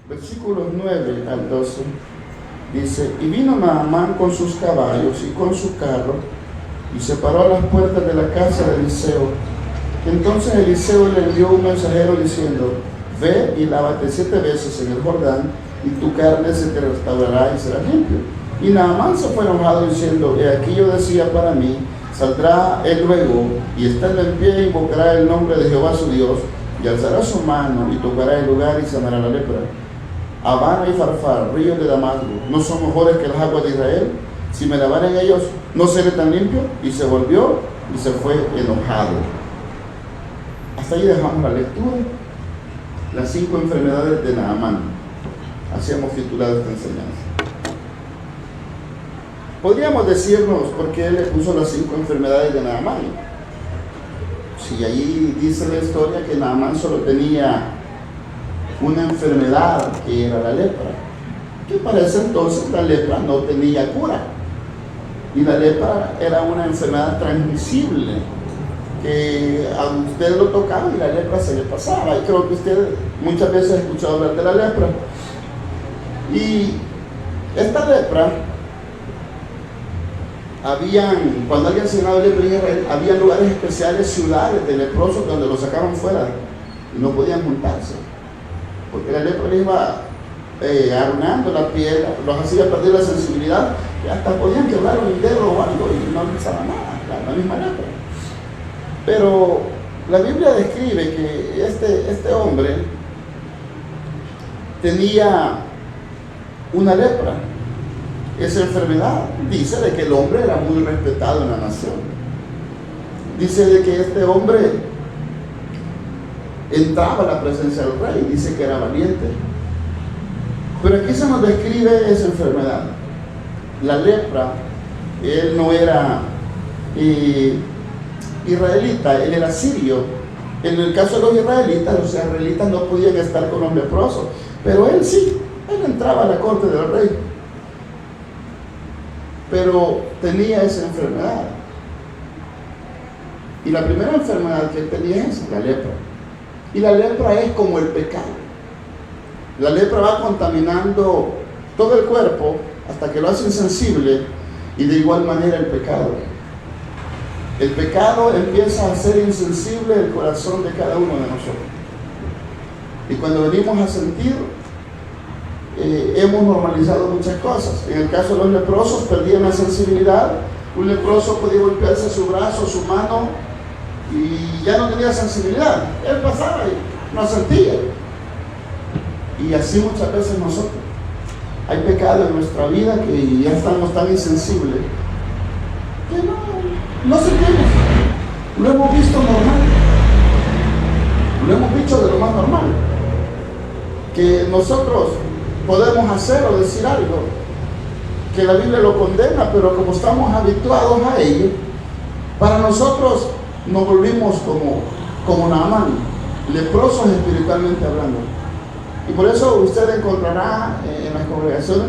versículos 9 al 12, dice: y vino Naamán con sus caballos y con su carro, y se paró a las puertas de la casa de Eliseo. Entonces Eliseo le envió un mensajero diciendo: ve y lávate 7 veces en el Jordán, y tu carne se te restaurará y será limpio. Y Naamán se fue enojado diciendo: he aquí yo decía para mí, saldrá él luego, y estando en pie invocará el nombre de Jehová su Dios, y alzará su mano y tocará el lugar y sanará la lepra. Habana y Farfar, ríos de Damasco, ¿no son mejores que las aguas de Israel? Si me lavaren ellos, ¿no seré tan limpio? Y se volvió y se fue enojado. Hasta ahí dejamos la lectura. Las 5 enfermedades de Naamán. Así hemos titulado esta enseñanza. Podríamos decirnos por qué le puso las 5 enfermedades de Naamán. Si ahí dice la historia que Naamán solo tenía una enfermedad, que era la lepra, que para ese entonces la lepra no tenía cura, y la lepra era una enfermedad transmisible, que a usted lo tocaba y la lepra se le pasaba. Y creo que usted muchas veces ha escuchado hablar de la lepra. Y esta lepra, cuando alguien se llenaba de lepra en Israel, había lugares especiales, ciudades de leprosos, donde los sacaban fuera y no podían juntarse, porque la lepra les iba arruinando la piel, los hacía perder la sensibilidad, y hasta podían quebrar un dedo o algo y no les pasaba nada, la misma lepra. Pero la Biblia describe que este hombre tenía una lepra. Esa enfermedad dice de que el hombre era muy respetado en la nación. Dice de que este hombre entraba a la presencia del rey, dice que era valiente. Pero aquí se nos describe esa enfermedad. La lepra, él no era israelita, él era sirio. En el caso de los israelitas no podían estar con los leprosos, pero él sí, él entraba a la corte del rey, pero tenía esa enfermedad. Y la primera enfermedad que él tenía es la lepra. Y la lepra es como el pecado. La lepra va contaminando todo el cuerpo hasta que lo hace insensible, y de igual manera el pecado. El pecado empieza a hacer insensible el corazón de cada uno de nosotros. Y cuando venimos a sentir, hemos normalizado muchas cosas. En el caso de los leprosos, perdían la sensibilidad. Un leproso podía golpearse su brazo, su mano, y ya no tenía sensibilidad. Él pasaba y no sentía. Y así muchas veces nosotros. Hay pecado en nuestra vida que ya estamos tan insensibles que no sentimos. Lo hemos visto normal. Lo hemos visto de lo más normal. Que nosotros podemos hacer o decir algo que la Biblia lo condena, pero como estamos habituados a ello, para nosotros nos volvimos como Naamán, leprosos espiritualmente hablando. Y por eso usted encontrará en las congregaciones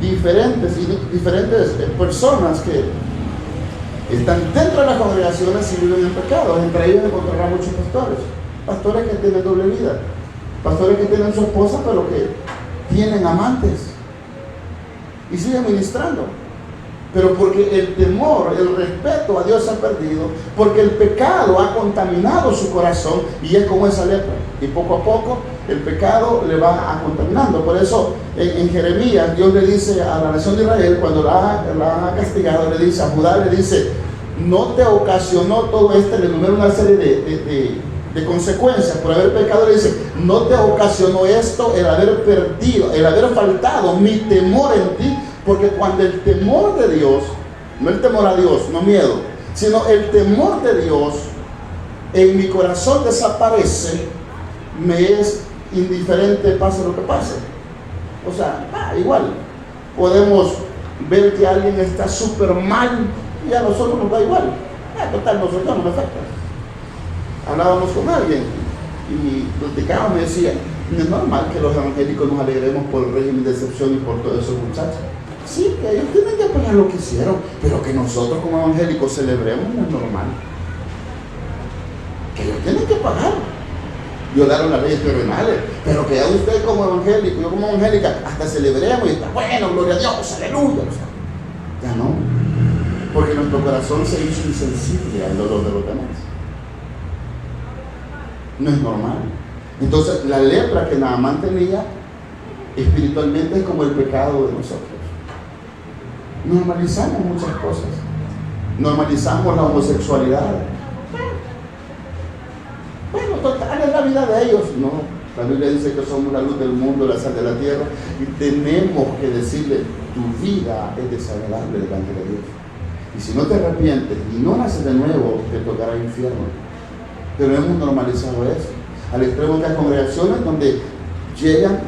diferentes personas que están dentro de las congregaciones y viven en pecado. Entre ellos encontrará muchos pastores que tienen doble vida, pastores que tienen su esposa pero que tienen amantes y siguen ministrando, pero porque el temor, el respeto a Dios se ha perdido, porque el pecado ha contaminado su corazón, y es como esa lepra, y poco a poco el pecado le va contaminando. Por eso en Jeremías Dios le dice a la nación de Israel, cuando la ha castigado, le dice a Judá, le dice: no te ocasionó todo le enumera una serie de consecuencias por haber pecado. Le dice: no te ocasionó esto el haber perdido, el haber faltado mi temor en ti. Porque cuando el temor de Dios, no el temor a Dios, no miedo, sino el temor de Dios en mi corazón desaparece, me es indiferente pase lo que pase. O sea, igual podemos ver que alguien está súper mal y a nosotros nos da igual. Total, nosotros no me afecta. Hablábamos con alguien y platicábamos, me decía: no es normal que los evangélicos nos alegremos por el régimen de excepción y por todos esos muchachos. Sí, que ellos tienen que pagar lo que hicieron, pero que nosotros como evangélicos celebremos no es normal. Que ellos tienen que pagar. violaron las leyes terrenales, pero que ya usted como evangélico, yo como evangélica, hasta celebremos y está bueno, gloria a Dios, aleluya. O sea, ya no, porque nuestro corazón se hizo insensible al dolor de los demás. No es normal. Entonces, la lepra que Naamán tenía espiritualmente es como el pecado de nosotros. Normalizamos muchas cosas. Normalizamos la homosexualidad. Bueno, total, es la vida de ellos. No, la Biblia dice que somos la luz del mundo, la sal de la tierra, y tenemos que decirle, tu vida es desagradable delante de Dios. Y si no te arrepientes y no naces de nuevo, te tocará el infierno. Pero hemos normalizado eso. Al extremo de las congregaciones donde llegan,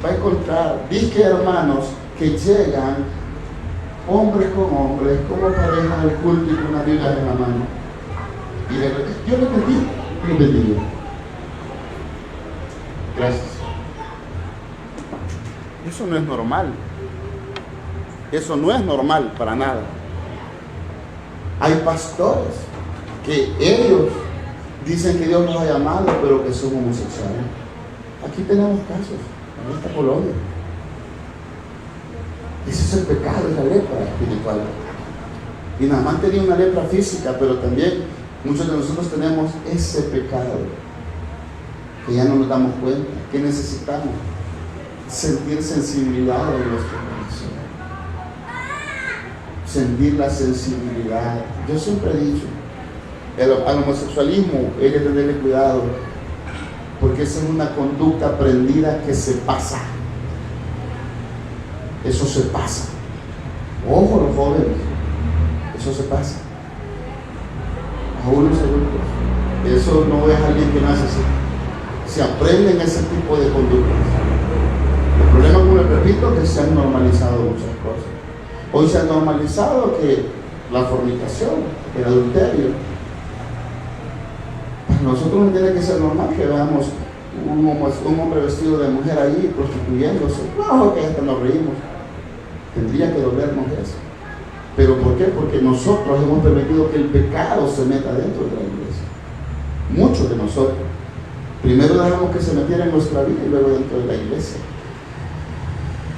va a encontrar, disque hermanos, que llegan hombres con hombres, como pareja al culto y con una Biblia en la mano. Y yo lo entendí. Gracias. Eso no es normal. Eso no es normal para nada. Hay pastores que ellos dicen que Dios los ha llamado, pero que son homosexuales. Aquí tenemos casos, en esta colonia. Ese es el pecado, es la lepra espiritual. Y Naamán tenía una lepra física, pero también muchos de nosotros tenemos ese pecado, que ya no nos damos cuenta, que necesitamos sentir sensibilidad en nuestro corazón. Sentir la sensibilidad. Yo siempre he dicho, al homosexualismo hay que tenerle cuidado, porque esa es una conducta aprendida que se pasa. Eso se pasa. Ojo, los jóvenes, eso se pasa. A unos adultos. Eso no es alguien que nace así. Se aprenden ese tipo de conductas. El problema, como les repito, es que se han normalizado muchas cosas. Hoy se ha normalizado que la fornicación, el adulterio. Para nosotros no tiene que ser normal que veamos un hombre vestido de mujer ahí prostituyéndose. No, que hasta nos reímos. Tendría que dolernos eso. ¿Pero por qué? Porque nosotros hemos permitido que el pecado se meta dentro de la iglesia. Muchos de nosotros. Primero dejamos que se metiera en nuestra vida y luego dentro de la iglesia.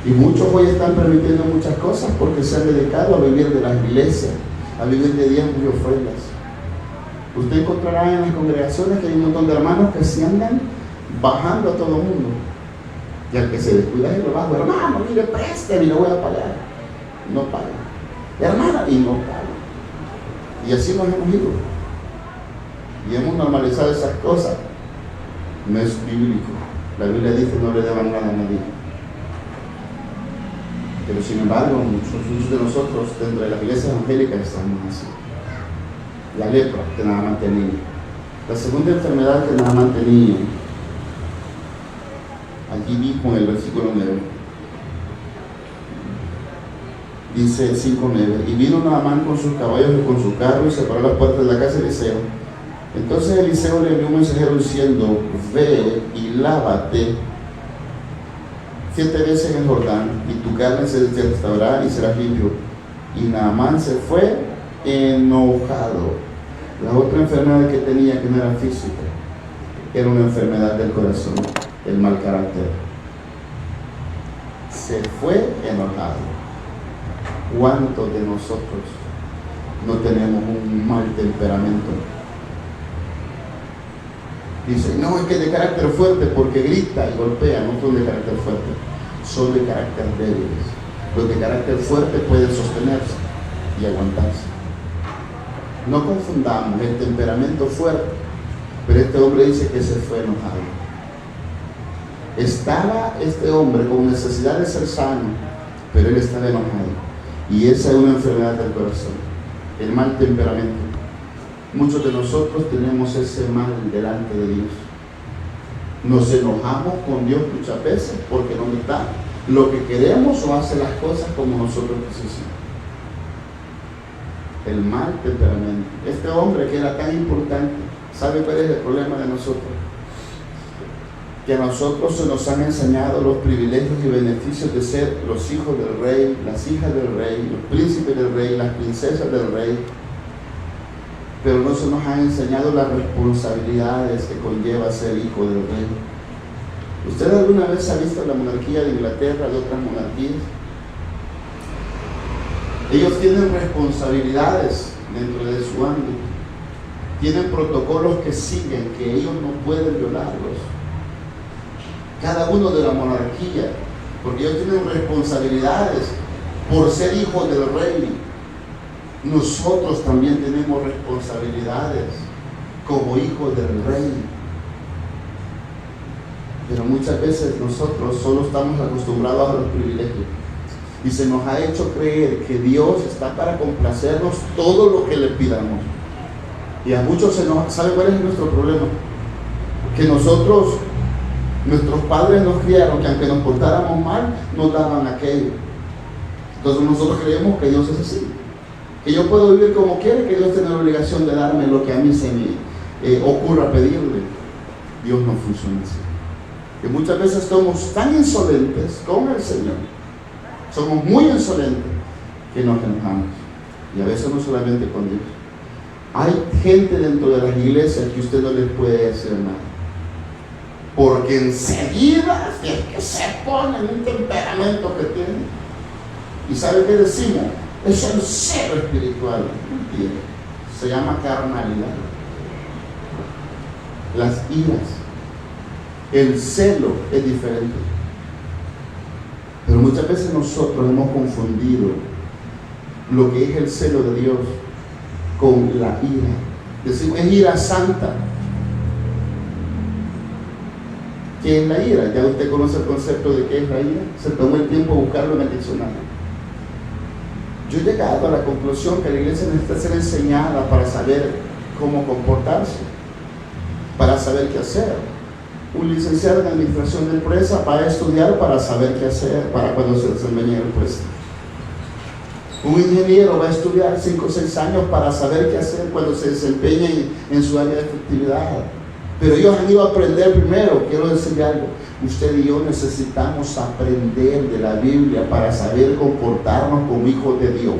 Y muchos hoy están permitiendo muchas cosas porque se han dedicado a vivir de las iglesias, a vivir de diezmos y ofrendas. Usted encontrará en las congregaciones que hay un montón de hermanos que se andan bajando a todo el mundo. Y al que se descuida y lo bajo, hermano, mire, preste y lo voy a pagar. No paga. Hermana, y no paga. Y así nos hemos ido. Y hemos normalizado esas cosas. No es bíblico. La Biblia dice no le deban nada a nadie. Pero sin embargo, muchos de nosotros dentro de las iglesias evangélicas estamos así. La lepra que Naamán tenía. La segunda enfermedad que Naamán tenía, aquí mismo en el versículo 9, dice 5:9, y vino Naamán con sus caballos y con su carro y se paró a las puertas de la casa de Eliseo. Entonces Eliseo le envió un mensajero diciendo, ve y lávate 7 veces en el Jordán, y tu carne se restaurará y serás limpio. Y Naamán se fue enojado. La otra enfermedad que tenía, que no era física, era una enfermedad del corazón, el mal carácter. Se fue enojado. ¿Cuántos de nosotros no tenemos un mal temperamento? Dice, no, es que de carácter fuerte porque grita y golpea. No son de carácter fuerte, son de carácter débiles. Los de carácter fuerte pueden sostenerse y aguantarse. No confundamos el temperamento fuerte, pero este hombre dice que se fue enojado. Estaba este hombre con necesidad de ser sano, pero él estaba enojado. Y esa es una enfermedad del corazón, el mal temperamento. Muchos de nosotros tenemos ese mal delante de Dios. Nos enojamos con Dios muchas veces porque no nos da lo que queremos o hace las cosas como nosotros quisimos. El mal temperamento. Este hombre que era tan importante, ¿sabe cuál es el problema de nosotros? Que a nosotros se nos han enseñado los privilegios y beneficios de ser los hijos del rey, las hijas del rey, los príncipes del rey, las princesas del rey. pero no se nos han enseñado las responsabilidades que conlleva ser hijo del rey. ¿Usted alguna vez ha visto la monarquía de Inglaterra, de otras monarquías? Ellos tienen responsabilidades dentro de su ámbito. Tienen protocolos que siguen, que ellos no pueden violarlos. Cada uno de la monarquía, porque ellos tienen responsabilidades por ser hijos del rey. Nosotros también tenemos responsabilidades como hijos del rey. Pero muchas veces nosotros solo estamos acostumbrados a los privilegios y se nos ha hecho creer que Dios está para complacernos todo lo que le pidamos. Y a muchos ¿sabe cuál es nuestro problema? Que nuestros padres nos criaron que aunque nos portáramos mal, nos daban aquello. Entonces nosotros creemos que Dios es así, que yo puedo vivir como quiera, que Dios tiene la obligación de darme lo que a mí se me ocurra pedirle. Dios no funciona así. Que muchas veces somos tan insolentes con el Señor, somos muy insolentes, que nos enojamos. Y a veces no solamente con Dios. Hay gente dentro de las iglesias que usted no les puede decir nada, porque enseguida es que se pone en un temperamento que tiene. ¿Y sabe qué decimos? Es el celo espiritual. Mentira. Se llama carnalidad. Las iras. El celo es diferente. Pero muchas veces nosotros hemos confundido lo que es el celo de Dios con la ira. Decimos, es ira santa. ¿Qué es la ira? Ya usted conoce el concepto de qué es la ira. Se tomó el tiempo de buscarlo en el diccionario. Yo he llegado a la conclusión que la iglesia necesita ser enseñada para saber cómo comportarse, para saber qué hacer. Un licenciado en administración de empresa va a estudiar para saber qué hacer para cuando se desempeñe en empresa. Un ingeniero va a estudiar 5 o 6 años para saber qué hacer cuando se desempeñe en su área de efectividad. Pero ellos han ido a aprender primero. Quiero decirle algo: usted y yo necesitamos aprender de la Biblia para saber comportarnos como hijos de Dios.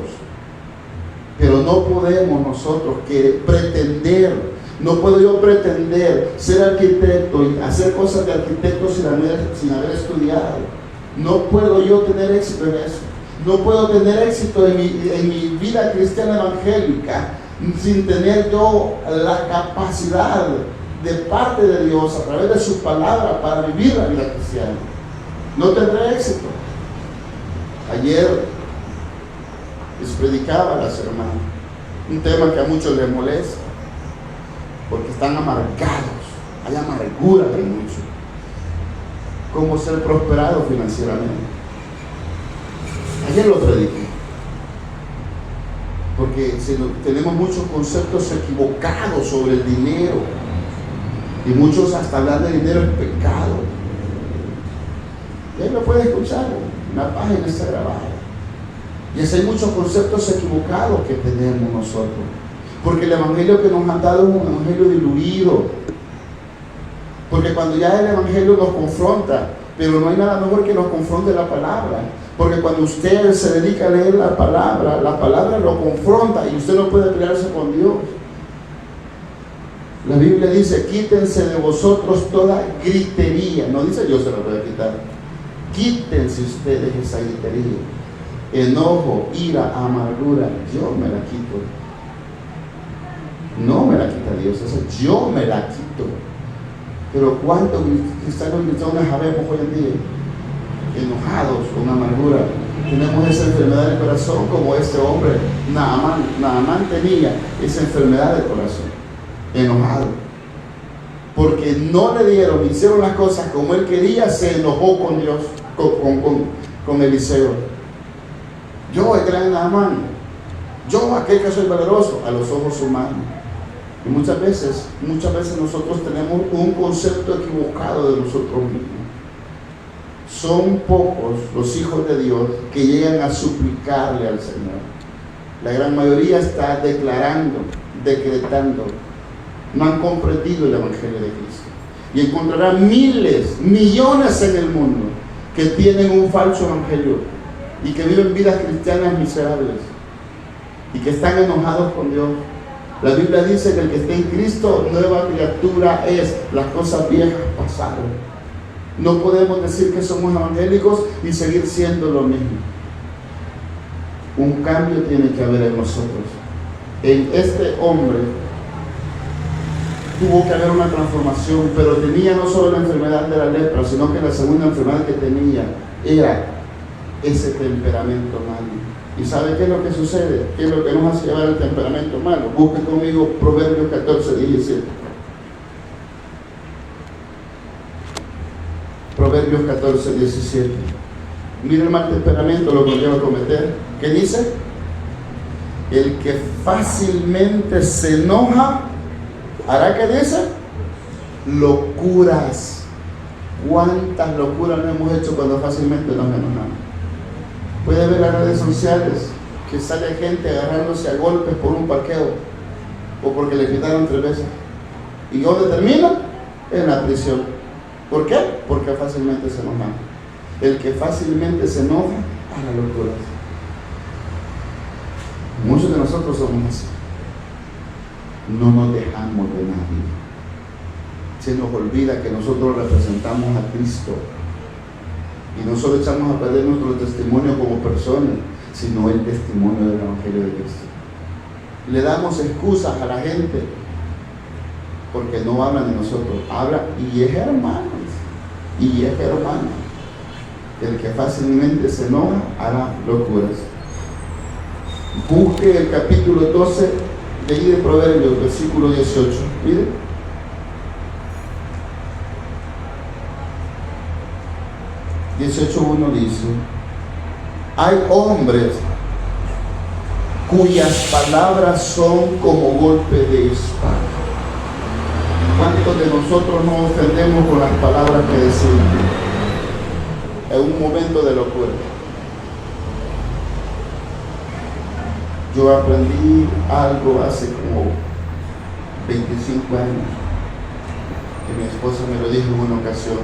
Pero no podemos nosotros pretender. No puedo yo pretender ser arquitecto y hacer cosas de arquitecto sin haber estudiado. No puedo yo tener éxito en eso. No puedo tener éxito en mi vida cristiana evangélica sin tener yo la capacidad de parte de Dios a través de su palabra para vivir la vida cristiana. No tendré éxito. Ayer les predicaba a las hermanas un tema que a muchos les molesta, porque están amargados, hay amargura en muchos. ¿Cómo ser prosperado financieramente? Ayer lo prediqué, porque tenemos muchos conceptos equivocados sobre el dinero, y muchos hasta hablar de dinero es pecado. Y ahí lo puede escuchar, la página está grabada. Y así hay muchos conceptos equivocados que tenemos nosotros. Porque el evangelio que nos han dado es un evangelio diluido. Porque cuando ya el evangelio nos confronta, pero no hay nada mejor que nos confronte la palabra. Porque cuando usted se dedica a leer la palabra lo confronta y usted no puede pelearse con Dios. La Biblia dice: quítense de vosotros toda gritería. No dice yo se la voy a quitar. Quítense ustedes esa gritería. Enojo, ira, amargura, yo me la quito. No me la quita Dios, eso yo me la quito. Pero ¿cuántos cristianos habemos hoy en día? Enojados, con amargura. Tenemos esa enfermedad del corazón, como este hombre Naamán tenía esa enfermedad del corazón. Enojado. Porque no le dieron, hicieron las cosas como él quería, se enojó con Dios, con Eliseo. Yo, el gran Naamán, yo, aquel que soy valeroso a los ojos humanos. Y muchas veces nosotros tenemos un concepto equivocado de nosotros mismos. Son pocos los hijos de Dios que llegan a suplicarle al Señor. La gran mayoría está declarando, decretando. No han comprendido el evangelio de Cristo. Y encontrarán miles, millones en el mundo que tienen un falso evangelio y que viven vidas cristianas miserables y que están enojados con Dios La Biblia dice que el que esté en Cristo, nueva criatura es. Las cosas viejas pasaron. No podemos decir que somos evangélicos y seguir siendo lo mismo. Un cambio tiene que haber en nosotros. En este hombre tuvo que haber una transformación, pero tenía no solo la enfermedad de la lepra, sino que la segunda enfermedad que tenía era ese temperamento malo. ¿Y sabe qué es lo que sucede? ¿Qué es lo que nos hace llevar el temperamento malo? Busque conmigo Proverbios 14, 17. Proverbios 14, 17. Mira el mal temperamento, lo que lleva a cometer. ¿Qué dice? El que fácilmente se enoja, ¿hará qué dice? Locuras. ¿Cuántas locuras no hemos hecho cuando fácilmente nos enojamos? Puede ver las redes sociales que sale gente agarrándose a golpes por un parqueo o porque le quitaron 3 veces. ¿Y dónde termina? En la prisión. ¿Por qué? Porque fácilmente se enoja. El que fácilmente se enoja, haga locuras. Muchos de nosotros somos así. No nos dejamos de nadie. Se nos olvida que nosotros representamos a Cristo. Y no solo echamos a perder nuestro testimonio como personas, sino el testimonio del Evangelio de Cristo. Le damos excusas a la gente porque no hablan de nosotros. Habla y es hermano. Y es hermano. El que fácilmente se enoja hará locuras. Busque el capítulo 12 de ahí de Proverbios, versículo 18. Mire. (18:1) dice: hay hombres cuyas palabras son como golpe de espada. ¿Cuántos de nosotros nos ofendemos con las palabras que decimos en un momento de locura? Yo aprendí algo hace como 25 años, que mi esposa me lo dijo en una ocasión: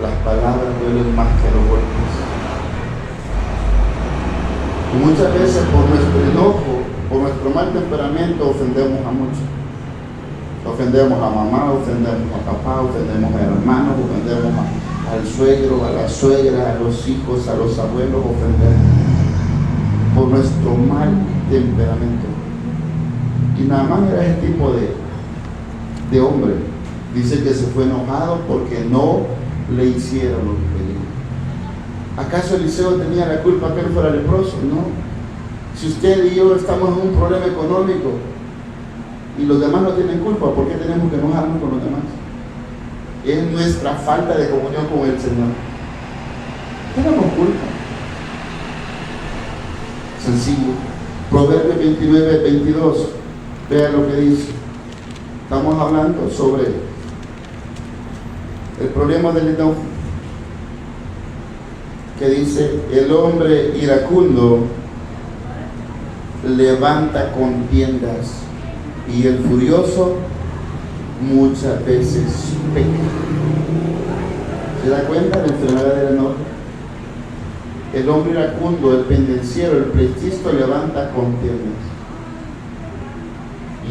las palabras duelen más que los golpes. Y muchas veces por nuestro enojo, por nuestro mal temperamento, ofendemos a muchos. Ofendemos a mamá, ofendemos a papá, ofendemos a hermanos, ofendemos al suegro, a la suegra, a los hijos, a los abuelos, ofendemos por nuestro mal temperamento. Y nada más era ese tipo de hombre. Dice que se fue enojado porque no le hicieron lo que querían. ¿Acaso Eliseo tenía la culpa que él fuera leproso? No. Si usted y yo estamos en un problema económico y los demás no tienen culpa, ¿por qué tenemos que enojarnos con los demás? Es nuestra falta de comunión con el Señor. Tenemos culpa. Sencillo. Proverbios 29, 22. Vea lo que dice. Estamos hablando sobre el problema del enojo, que dice: el hombre iracundo levanta contiendas y el furioso muchas veces peca. ¿Se da cuenta de la enfermedad del enojo? El hombre iracundo, el pendenciero, el pleitisto levanta contiendas.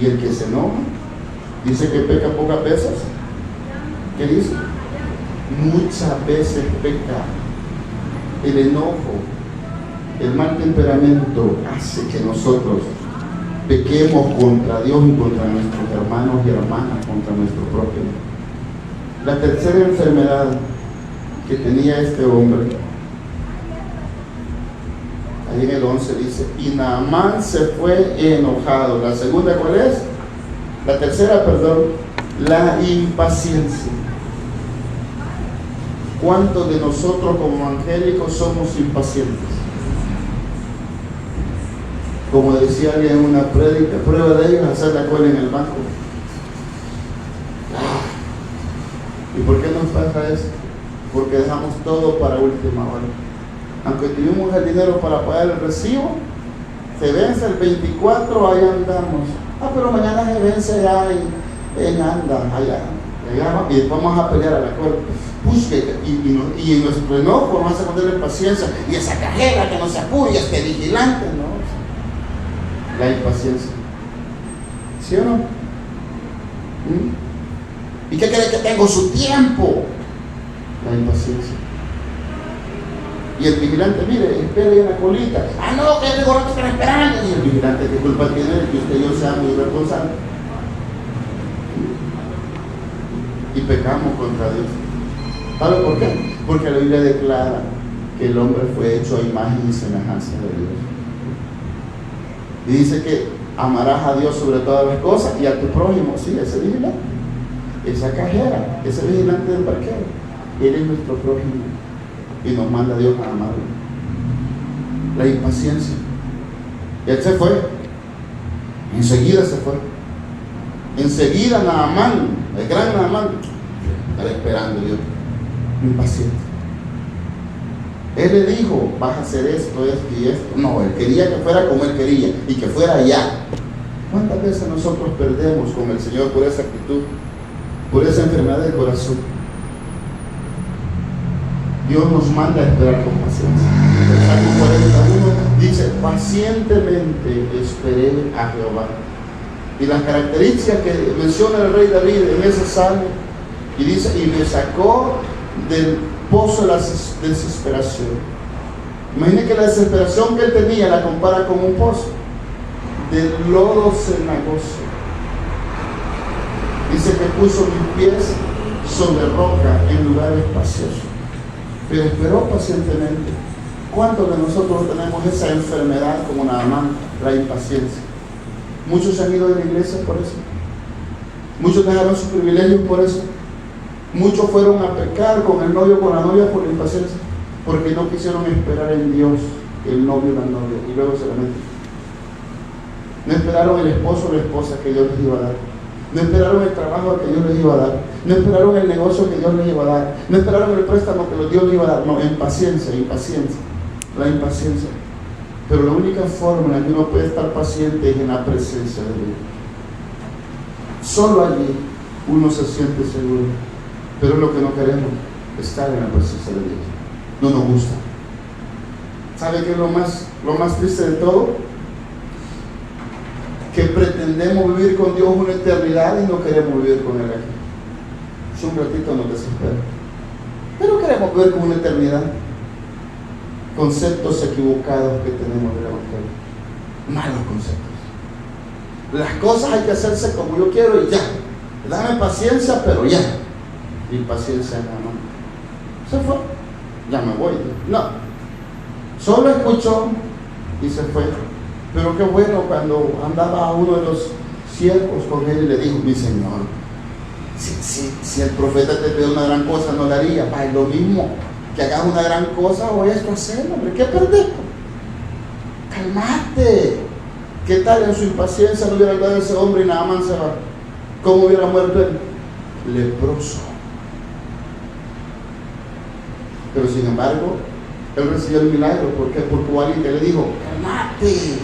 Y el que se enoja, dice que peca pocas veces. ¿Qué dice? Muchas veces peca. El enojo, el mal temperamento hace que nosotros pequemos contra Dios y contra nuestros hermanos y hermanas, contra nuestro propio. La tercera enfermedad que tenía este hombre, ahí en el 11 dice: y Naamán se fue enojado. La segunda, ¿cuál es? La tercera, perdón, la impaciencia. ¿Cuántos de nosotros como evangélicos somos impacientes? Como decía alguien en una prédica, prueba de ellos hacer la cola en el banco. ¿Y por qué nos pasa eso? Porque dejamos todo para última hora. Aunque tuvimos el dinero para pagar el recibo, se vence el 24, ahí andamos. Pero mañana se vence ya en anda, allá. Y después vamos a pelear a la corte. Busque, y en nuestro enojo vamos a ponerle paciencia. Y esa cajera que no se apure, este vigilante, ¿no? La impaciencia. ¿Sí o no? ¿Y qué cree que tengo? Su tiempo. La impaciencia. Y el vigilante, mire, espera ahí en la colita. Ah, no, que el gorro está esperando. Y el vigilante, ¿qué culpa tiene de que usted y yo seamos irresponsables? Y pecamos contra Dios. ¿Sabe por qué? Porque la Biblia declara que el hombre fue hecho a imagen y semejanza de Dios. Y dice que amarás a Dios sobre todas las cosas y a tu prójimo. Sí, ese vigilante, esa cajera, ese vigilante del parqueo, él es nuestro prójimo y nos manda a Dios a amarlo. La impaciencia. Él se fue, enseguida se fue. Enseguida Naamán, el gran Naamán, estaba esperando Dios, impaciente. Él le dijo, vas a hacer esto, esto y esto. No, él quería que fuera como él quería y que fuera allá. ¿Cuántas veces nosotros perdemos con el Señor por esa actitud, por esa enfermedad del corazón? Dios nos manda a esperar con paciencia. El Salmo 41 dice, pacientemente esperé a Jehová. Y las características que menciona el rey David en ese salmo, y dice, y me sacó del pozo de la desesperación. Imagine que la desesperación que él tenía la compara con un pozo del lodo cenagoso. Dice que puso mis pies sobre roca en lugar espacioso, pero esperó pacientemente. ¿Cuántos de nosotros tenemos esa enfermedad como Naamán, la impaciencia? Muchos se han ido de la iglesia por eso. Muchos dejaron sus privilegios por eso. Muchos fueron a pecar con el novio o con la novia por la impaciencia, porque no quisieron esperar en Dios, el novio o la novia, y luego se la meten. No esperaron el esposo o la esposa que Dios les iba a dar. No esperaron el trabajo que Dios les iba a dar. No esperaron el negocio que Dios les iba a dar. No esperaron el préstamo que Dios les iba a dar. No, impaciencia, impaciencia. La impaciencia. Pero la única forma en la que uno puede estar paciente es en la presencia de Dios. Solo allí uno se siente seguro. Pero es lo que no queremos, estar en la presencia de Dios. No nos gusta. ¿Sabe qué es lo más triste de todo? Que pretendemos vivir con Dios una eternidad y no queremos vivir con Él aquí. Es un ratito nos desespera. Pero queremos vivir con una eternidad. Conceptos equivocados que tenemos del Evangelio. Malos conceptos. Las cosas hay que hacerse como yo quiero y ya. Dame paciencia, pero ya. Y paciencia nada más. Se fue. Ya me voy. No. Solo escuchó y se fue. Pero qué bueno cuando andaba uno de los siervos con él y le dijo, mi Señor, si el profeta te pide una gran cosa, no la haría. Es lo mismo que hagas una gran cosa o esto hacer, hombre. ¿Qué perdés? Calmate. ¿Qué tal en su impaciencia no hubiera dado ese hombre y nada más se va? ¿Cómo hubiera muerto él? Leproso. Pero sin embargo, él recibió el milagro. ¿Por qué? Porque hubo alguien que le dijo, calmate,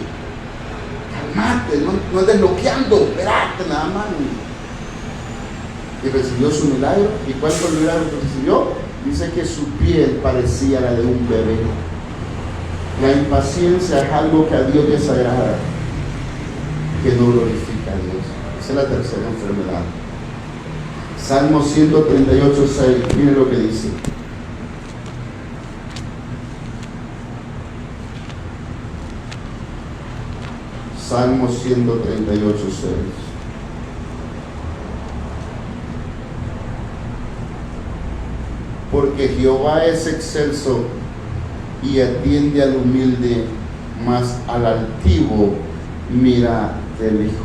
calmate, no andes bloqueando, espérate nada más. Y recibió su milagro. ¿Y cuál fue el milagro que recibió? Dice que su piel parecía la de un bebé. La impaciencia es algo que a Dios le desagrada, que no glorifica a Dios. Esa es la tercera enfermedad. Salmo 138:6, miren lo que dice. Salmo 138:6. Porque Jehová es excelso y atiende al humilde, mas al altivo mira de lejos.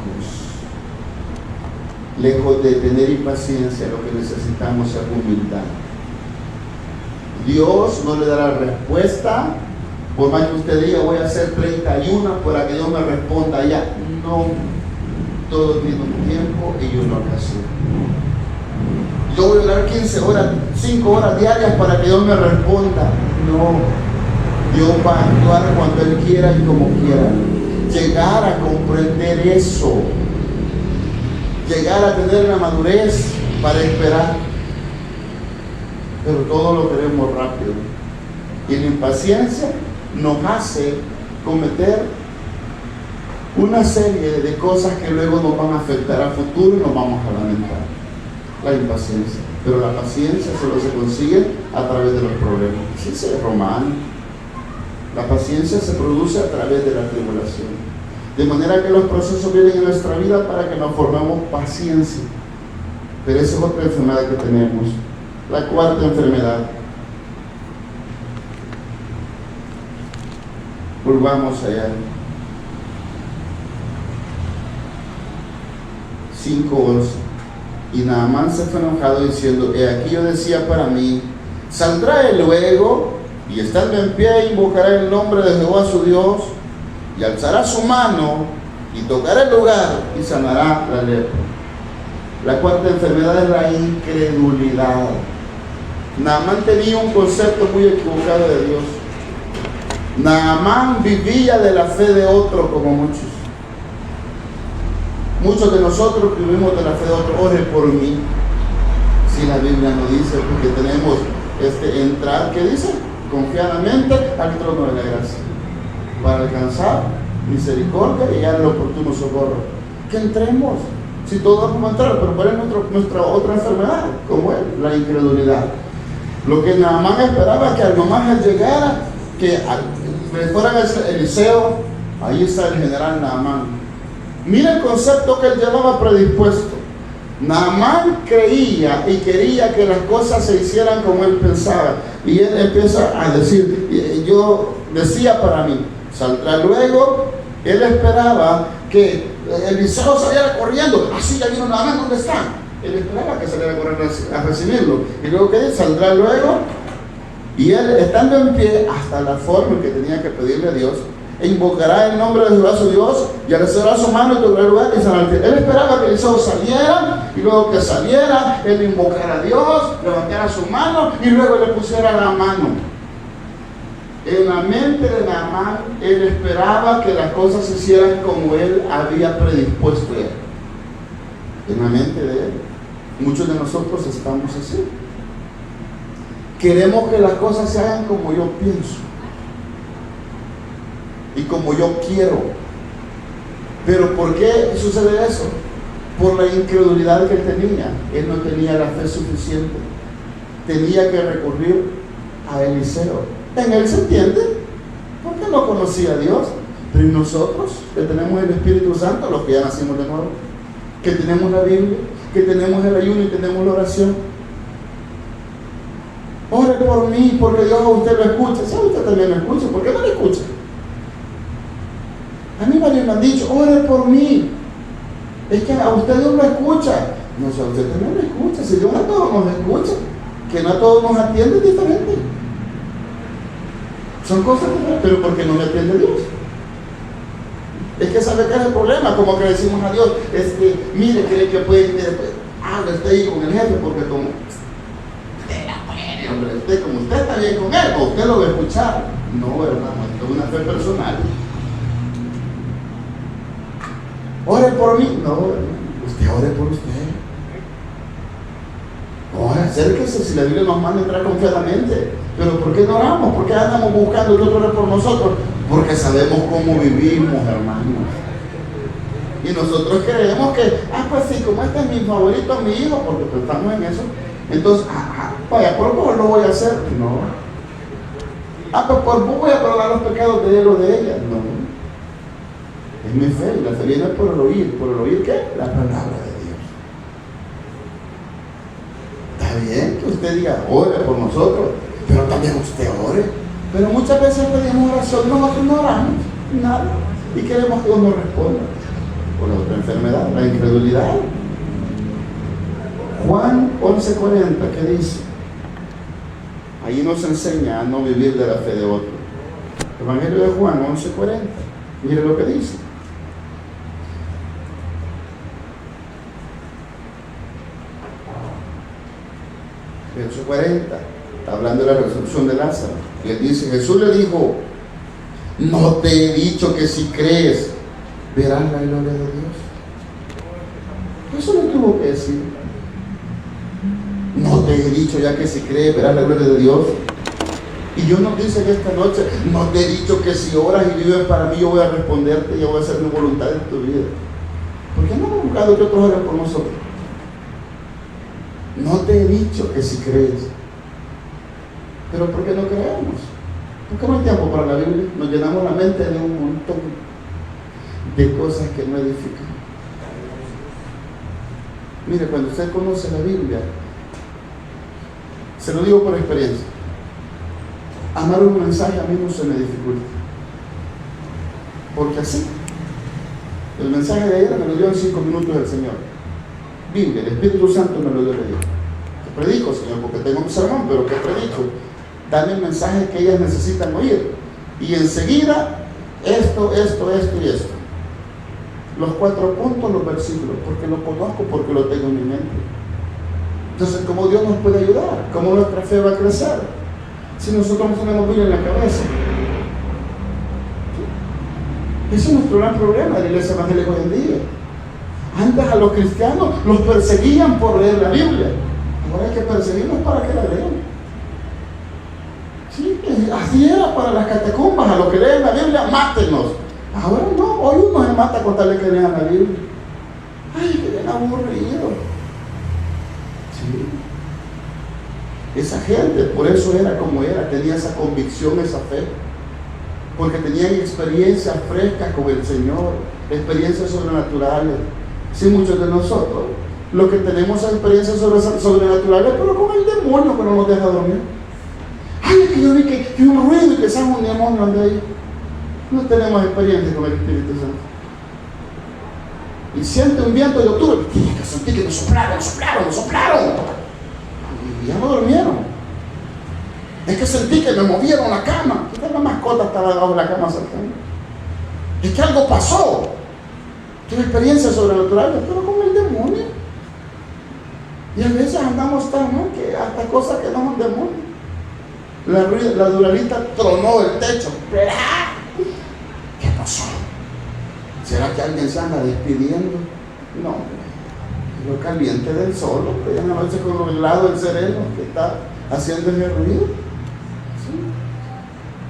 Lejos de tener impaciencia, lo que necesitamos es humildad. Dios no le dará respuesta, por más que usted diga voy a hacer 31 para que Dios me responda allá. No, todo tiene un tiempo y una ocasión. Yo voy a orar 15 horas, 5 horas diarias para que Dios me responda. No, Dios va a actuar cuando Él quiera y como quiera. Llegar a comprender eso, llegar a tener la madurez para esperar. Pero todo lo queremos rápido. Y la impaciencia nos hace cometer una serie de cosas que luego nos van a afectar al futuro y nos vamos a lamentar. La impaciencia. Pero la paciencia solo se consigue a través de los problemas. Sí, es romano. La paciencia se produce a través de la tribulación. De manera que los procesos vienen en nuestra vida para que nos formemos paciencia. Pero esa es otra enfermedad que tenemos. La cuarta enfermedad. Volvamos allá. 5:11. Y Naamán se fue enojado diciendo: he aquí yo decía para mí, saldrá él luego, y estando en pie invocará el nombre de Jehová su Dios, y alzará su mano, y tocará el lugar, y sanará la lepra. La cuarta enfermedad es la incredulidad. Naamán tenía un concepto muy equivocado de Dios. Naamán vivía de la fe de otro como muchos. Muchos de nosotros vivimos de la fe de otro. Ore por mí. Si la Biblia no dice, porque tenemos entrar, ¿qué dice? Confiadamente al trono de la gracia, para alcanzar misericordia y hallar el oportuno socorro. Que entremos. Si todos vamos a entrar, pero ¿cuál es nuestra otra enfermedad? Como él, la incredulidad. Lo que Naamán esperaba que al nomás él llegara, que le fueran a Eliseo, ahí está el general Naamán. Mira el concepto que él llevaba predispuesto. Naamán creía y quería que las cosas se hicieran como él pensaba. Y él empieza a decir, yo decía para mí, saldrá luego. Él esperaba que Eliseo saliera corriendo. Así ya vino Naamán, ¿dónde está? Él esperaba que saliera a correr a recibirlo. Y luego que saldrá luego. Y él, estando en pie, hasta la forma que tenía que pedirle a Dios, e invocará el nombre de Jehová su Dios, y alzará su mano y tocará el lugar y sanará. Él esperaba que Eliseo saliera, y luego que saliera, él invocara a Dios, levantara su mano, y luego le pusiera la mano. En la mente de Naamán, él esperaba que las cosas se hicieran como él había predispuesto. En la mente de él. Muchos de nosotros estamos así. Queremos que las cosas se hagan como yo pienso y como yo quiero. Pero ¿por qué sucede eso? Por la incredulidad que él tenía. Él no tenía la fe suficiente. Tenía que recurrir a Eliseo. En él se entiende, porque no conocía a Dios. Pero nosotros, que tenemos el Espíritu Santo, los que ya nacimos de nuevo, que tenemos la Biblia, que tenemos el ayuno y tenemos la oración. Ore por mí, porque Dios a usted lo escucha. Si a usted también lo escucha, ¿por qué no lo escucha? A mí varios me han dicho, ore por mí. Es que a usted Dios lo escucha. No, si a usted también lo escucha. Si Dios a todos nos escucha, que no a todos nos atiende diferente. Son cosas, pero ¿por qué no me atiende Dios? Es que sabe que es el problema, como que decimos a Dios, mire, cree que puede, hable usted ahí con el jefe, porque como usted como usted está bien con él, o usted lo va a escuchar. No, hermano, esto es una fe personal. Ore por mí. No, usted ore por usted. Ahora, acérquese, si la Biblia nos manda a entrar confiadamente. Pero ¿por qué no oramos? ¿Por qué andamos buscando que otro ore por nosotros? Porque sabemos cómo vivimos, hermanos. Y nosotros creemos que, pues sí, como este es mi favorito, mi hijo, porque pues estamos en eso. Entonces, vaya, por favor lo voy a hacer. No. Pues por voy a perdonar los pecados de él o de ella. No. Es mi fe, y la fe viene por el oír. ¿Por el oír qué? La palabra de Dios. Está bien que usted diga, ore por nosotros, pero también usted ore. Pero muchas veces pedimos oración, nosotros no oramos nada y queremos que Dios nos responda. Por la otra enfermedad, la incredulidad. Juan 11:40, ¿qué dice? Ahí nos enseña a no vivir de la fe de otro. Evangelio de Juan 11:40. Mire lo que dice. 8:40, está hablando de la resurrección de Lázaro. Y él dice, Jesús le dijo, no te he dicho que si crees, verás la gloria de Dios. Eso no tuvo que decir. No te he dicho ya que si crees, verás la gloria de Dios. Y Dios nos dice en esta noche, no te he dicho que si oras y vives para mí, yo voy a responderte y yo voy a hacer mi voluntad en tu vida. ¿Por qué no hemos buscado que otros oren por nosotros? No te he dicho que si crees. Pero ¿por qué no creemos? Porque no hay tiempo para la Biblia. Nos llenamos la mente de un montón de cosas que no edifican. Mire, cuando usted conoce la Biblia, se lo digo por experiencia, amar un mensaje a mí no se me dificulta. Porque así, el mensaje de ayer me lo dio en 5 minutos el Señor. Biblia, el Espíritu Santo me lo dio ayer. Que predico, Señor, porque tengo un sermón, pero que predico. Dame el mensaje que ellas necesitan oír. Y enseguida, esto y esto. Los 4 puntos, los versículos, porque lo conozco, porque lo tengo en mi mente. Entonces, ¿cómo Dios nos puede ayudar? ¿Cómo nuestra fe va a crecer? Si nosotros no tenemos Biblia en la cabeza. Ese es nuestro gran problema de la iglesia evangélica hoy en día. Antes a los cristianos los perseguían por leer la Biblia. Ahora hay que perseguirlos para que la lean. Sí, así era para las catacumbas, a los que leen la Biblia, mátenos. Ahora no, hoy uno se mata con tal de que lean la Biblia. Ay, que bien aburrido. Sí. Esa gente, por eso era como era, tenía esa convicción, esa fe. Porque tenían experiencias frescas con el Señor, experiencias sobrenaturales. Sí, muchos de nosotros, lo que tenemos es experiencias sobrenaturales, pero con el demonio que no nos deja dormir. Ay, es que yo vi que un ruido y que sale un demonio ande ahí. No tenemos experiencia con el Espíritu Santo. Y siente un viento de octubre, que sentí que me soplaron. Y ya no durmieron. Es que sentí que me movieron la cama. ¿Qué tal la mascota estaba debajo de la cama saltando? Es que algo pasó. Tuve experiencias sobrenaturales, pero con el demonio. Y a veces andamos tan mal que hasta cosas que no son demonios. La Duralita tronó el techo. ¿Qué pasó? ¿Será que alguien se anda despidiendo? No, lo caliente del sol, hombre, en la noche con el helado del sereno que está haciendo ese ruido. ¿Sí?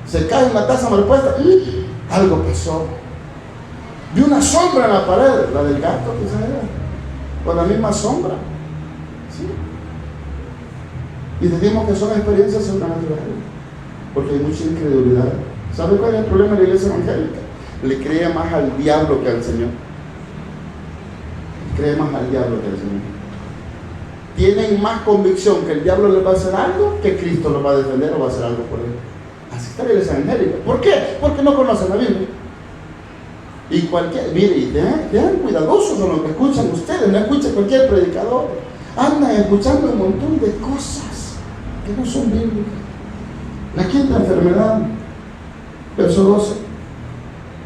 Se cae una taza mal puesta. Algo pasó. Vi una sombra en la pared, la del gato quizás era, con la misma sombra. ¿Sí? Y decimos que son experiencias sobrenaturales, porque hay mucha incredulidad. ¿Sabe cuál es el problema de la iglesia evangélica? Le cree más al diablo que al Señor. Le cree más al diablo que al Señor. Tienen más convicción que el diablo les va a hacer algo que Cristo los va a defender o va a hacer algo por él. Así está la iglesia evangélica. ¿Por qué? Porque no conocen la Biblia. Y mire, y sean cuidadosos con lo que escuchan ustedes, no escuchen cualquier predicador. Andan escuchando un montón de cosas que no son bíblicas. La quinta enfermedad, verso 12.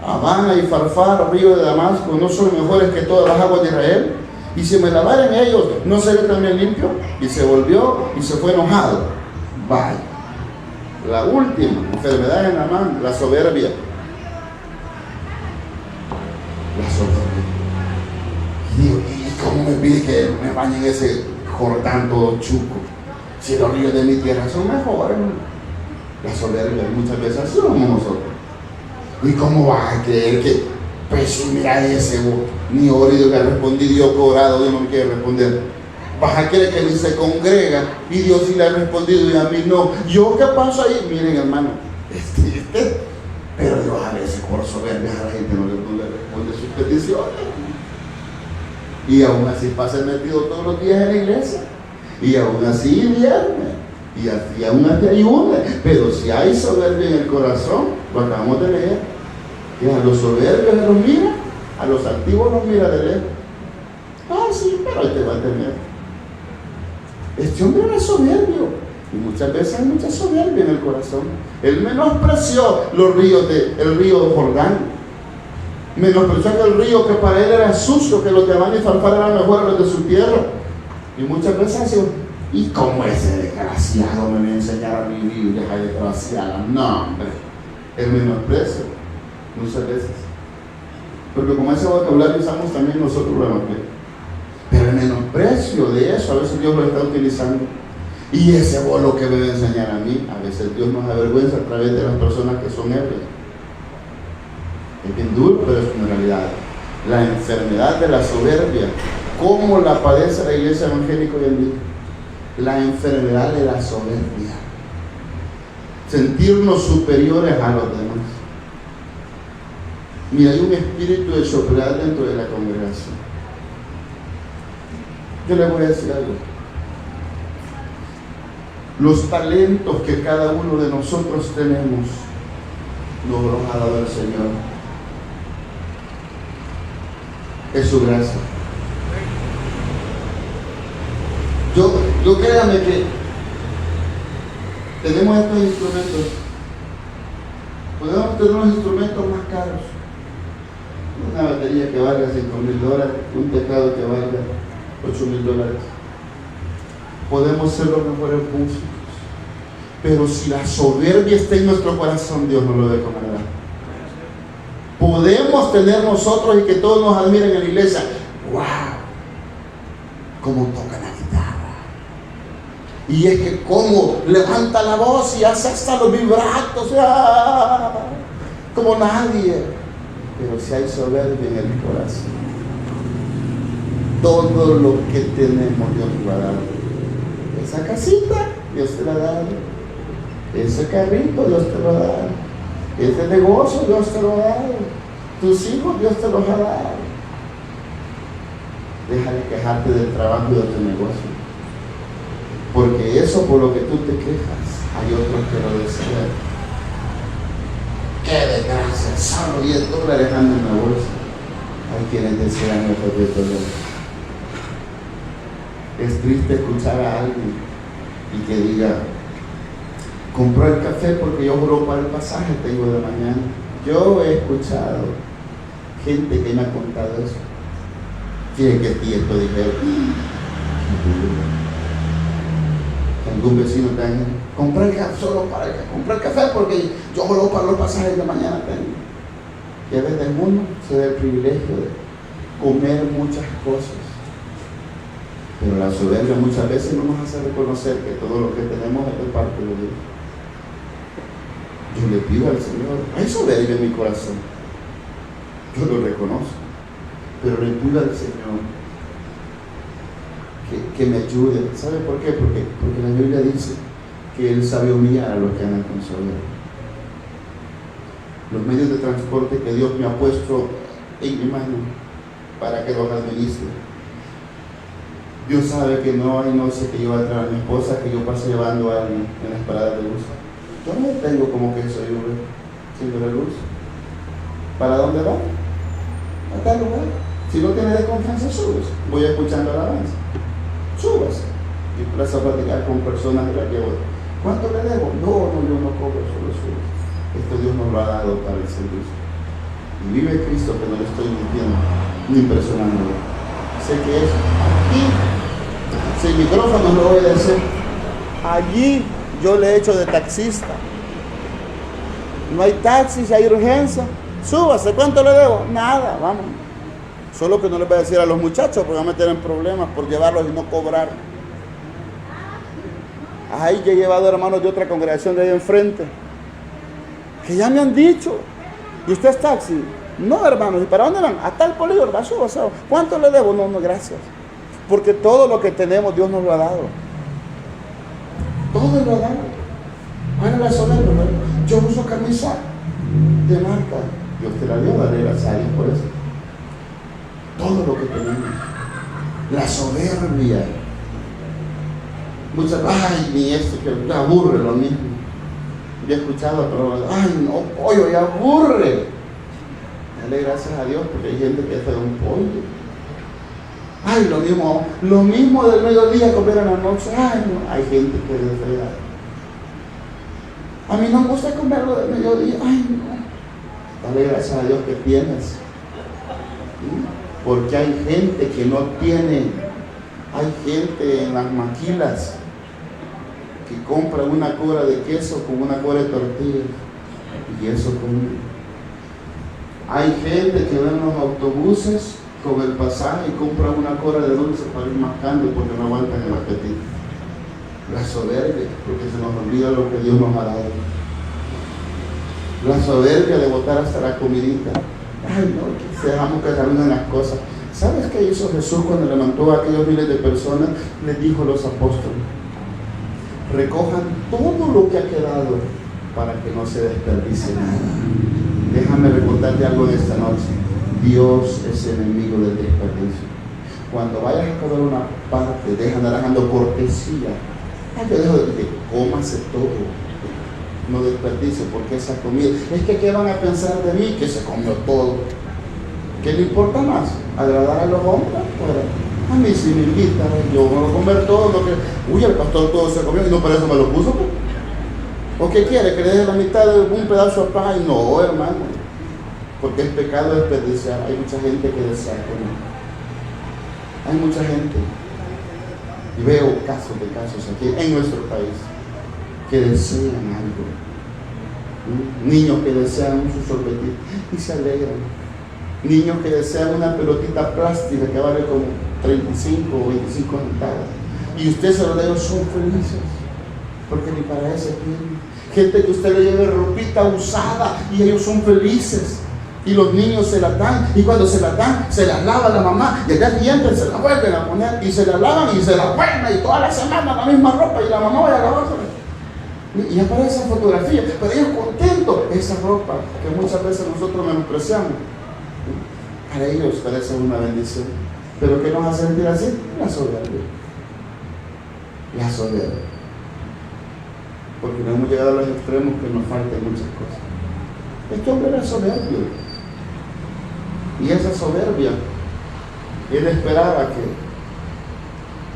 Habana y Farfar, río de Damasco, no son mejores que todas las aguas de Israel. Y si me lavaren ellos, ¿no seré también limpio? Y se volvió y se fue enojado. Vaya. La última enfermedad en Amán, la soberbia. La soberbia. Y digo, ¿y cómo me pide que me bañe en ese Jordán todo chuco? Si los ríos de mi tierra son mejores. La soberbia muchas veces así somos nosotros. ¿Y cómo vas a creer que, pues mira ese, ni orido que ha respondido, Dios cobrado, Dios no me quiere responder? Vas a creer que ni se congrega y Dios sí le ha respondido y a mí no. ¿Yo qué paso ahí? Miren, hermano, pero Dios a veces por soberbia a la gente no le responde sus peticiones. Y aún así pasa metido todos los días en la iglesia. Y aún así viernes. Y aún así ayuna. Pero si hay soberbia en el corazón, lo acabamos de leer. Y a los soberbios los mira, a los antiguos los mira de lejos. Ah, sí, pero él te va a tener. Este hombre era soberbio. Y muchas veces hay mucha soberbia en el corazón. Él menospreció el río de Jordán. Menospreció aquel río que para él era sucio, que los de Habana y Farfar eran mejores los de su tierra. Y muchas veces así, ¿y cómo ese desgraciado me va a enseñar a mi Biblia, esa desgraciada? No, hombre. El menosprecio, muchas veces. Porque como ese vocabulario usamos también nosotros los evangelios. Pero el menosprecio de eso, a veces Dios lo está utilizando. Y ese es lo que me va a enseñar a mí. A veces Dios nos avergüenza a través de las personas que son ebrias. Es bien duro, pero es una realidad. La enfermedad de la soberbia, ¿cómo la padece la iglesia evangélica hoy en día? La enfermedad de la soberbia. Sentirnos superiores a los demás. Mira, hay un espíritu de sobriedad dentro de la congregación. Yo le voy a decir algo. Los talentos que cada uno de nosotros tenemos nos los ha dado el Señor. Es su gracia. Yo créame que tenemos estos instrumentos. Podemos tener unos instrumentos más caros. Una batería que valga $5,000, un teclado que valga $8,000. Podemos ser los mejores músicos, pero si la soberbia está en nuestro corazón, Dios no lo ve con agrado. Podemos tener nosotros y que todos nos admiren en la iglesia. ¡Wow! ¿Cómo toca la guitarra? Y es que cómo levanta la voz y hace hasta los vibratos, ¡ah! Como nadie. Pero si hay soberbia en el corazón, todo lo que tenemos Dios nos va a dar. Esa casita, Dios te la da. Ese carrito, Dios te lo da. Ese negocio, Dios te lo da. Tus hijos, Dios te los ha dado. Deja de quejarte del trabajo y de tu negocio. Porque eso por lo que tú te quejas, hay otros que lo desean. ¡Qué desgracia! Solo $10 ando en la bolsa. Hay quienes desean esos $10. Es triste escuchar a alguien y que diga, compró el café porque yo juro para el pasaje, tengo de mañana. Yo he escuchado gente que me ha contado eso. Fíjense que esto dijeron, algún vecino también, compré el café solo para el café, compré el café porque yo juro para los pasajes de mañana tengo. Y a veces uno se da el privilegio de comer muchas cosas. Pero la soberbia muchas veces no nos hace reconocer que todo lo que tenemos es de parte de Dios. Yo le pido al Señor, hay soberbia en mi corazón. Yo lo reconozco. Pero le pido al Señor que me ayude. ¿Sabe por qué? Porque la Biblia dice que Él sabe humillar a los que andan con soberbia. Los medios de transporte que Dios me ha puesto en mi mano para que los administre. Dios sabe que no hay noche que yo voy a traer a mi esposa que yo pase llevando a alguien en las paradas de luz. Yo no tengo como que soy Uber, siendo de luz. ¿Para dónde va? A tal lugar. Si no tiene desconfianza, subes. Voy escuchando alabanza. Súbase. Y empiezas a platicar con personas de las que voy. ¿Cuánto le debo? No, yo no cobro, solo subo. Esto Dios nos lo ha dado para el servicio. Y vive Cristo, que no le estoy mintiendo ni impresionándolo. Sé que es aquí. Sin micrófono lo voy a decir. Allí yo le he hecho de taxista. No hay taxis, hay urgencia. Súbase, ¿cuánto le debo? Nada, vamos. Solo que no les voy a decir a los muchachos porque van a meter en problemas por llevarlos y no cobrar. Ahí yo he llevado hermanos de otra congregación de ahí enfrente que ya me han dicho, ¿y usted es taxi? No, hermanos, ¿y para dónde van? A tal polígono, va, súbase. ¿Cuánto le debo? No, gracias. Porque todo lo que tenemos Dios nos lo ha dado. Todo lo ha dado. ¿Cuál es la soberbia? Yo uso camisa de marca. Dios te la dio, dale gracias a Dios por eso. Todo lo que tenemos. La soberbia. Muchas veces, ay, ni esto, que te aburre lo mismo. Yo he escuchado a todos, ay, no, pollo, ya aburre. Dale gracias a Dios porque hay gente que hace un pollo. Ay, lo mismo del mediodía comer en la noche. Ay, no, hay gente que desea. A mí no me gusta comerlo del mediodía. Ay, no. Dale gracias a Dios que tienes. ¿Sí? Porque hay gente que no tiene. Hay gente en las maquilas que compra una cobra de queso con una cobra de tortillas. Y eso come. Hay gente que va en los autobuses con el pasaje y compra una cora de dulce para ir mascando porque no aguantan el apetito. La soberbia, porque se nos olvida lo que Dios nos ha dado. La soberbia de botar hasta la comidita. Ay, no, que dejamos que arruinen las cosas. ¿Sabes qué hizo Jesús cuando levantó a aquellos miles de personas? Les dijo a los apóstoles: recojan todo lo que ha quedado para que no se desperdicie nada. Déjame recordarte algo en esta noche. Dios es enemigo del desperdicio. Cuando vayas a comer una parte, deja andar dejando cortesía. Yo dejo de que cómase todo, no desperdicie, porque esa comida, es que ¿qué van a pensar de mí? Que se comió todo. ¿Qué le importa más? ¿Agradar a los hombres? Bueno, a mí si me invitan, yo me voy a comer todo lo que... Uy, el pastor todo se comió y no por eso me lo puso, pues. ¿O qué quiere? ¿Que le deje la mitad de un pedazo de pan? No, hermano, porque es pecado desperdiciar. Hay mucha gente que desea comer. Hay mucha gente, y veo casos aquí en nuestro país, que desean algo. Niños que desean un sorbetito y se alegran. Niños que desean una pelotita plástica que vale como 35 o 25 centavos. Y usted se lo da, ellos son felices, porque ni para eso tienen. Gente que usted le lleve ropita usada y ellos son felices. Y los niños se las dan, y cuando se las dan, se las lava la mamá, y al día siguiente se las vuelven a poner, y se las lavan y se las vuelven, y toda la semana la misma ropa, y la mamá va a lavársela. Y aparece esa fotografía, pero ellos contentos, esa ropa que muchas veces nosotros menospreciamos, para ellos parece una bendición. Pero ¿qué nos hace sentir así? La soberbia. La soberbia. Porque no hemos llegado a los extremos que nos faltan muchas cosas. Este hombre era soberbio. Y esa soberbia, él esperaba que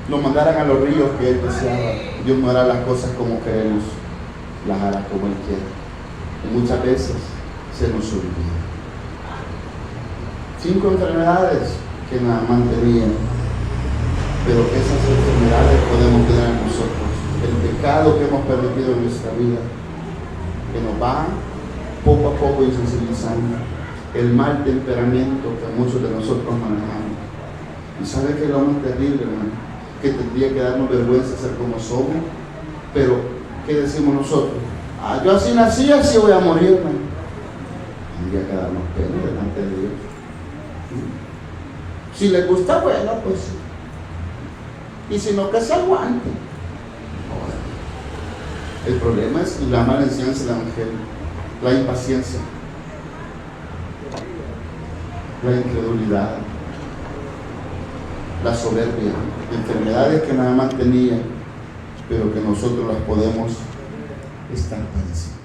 lo mandaran a los ríos que él deseaba. Dios no hará las cosas como queremos, las hará como él quiere. Y muchas veces se nos olvida. 5 enfermedades que Naamán tenía, pero esas enfermedades podemos tener en nosotros. El pecado que hemos permitido en nuestra vida, que nos va poco a poco insensibilizando. El mal temperamento que muchos de nosotros manejamos. Y sabe que es lo más terrible, hermano, que tendría que darnos vergüenza ser como somos, pero ¿qué decimos nosotros? Yo así nací, así voy a morir, hermano. Tendría que darnos pena delante de Dios. Si le gusta, bueno, pues. Y si no, que se aguante. El problema es la mala enseñanza del Evangelio, la impaciencia, la incredulidad, la soberbia, enfermedades que Naamán tenía, pero que nosotros las podemos estar padeciendo.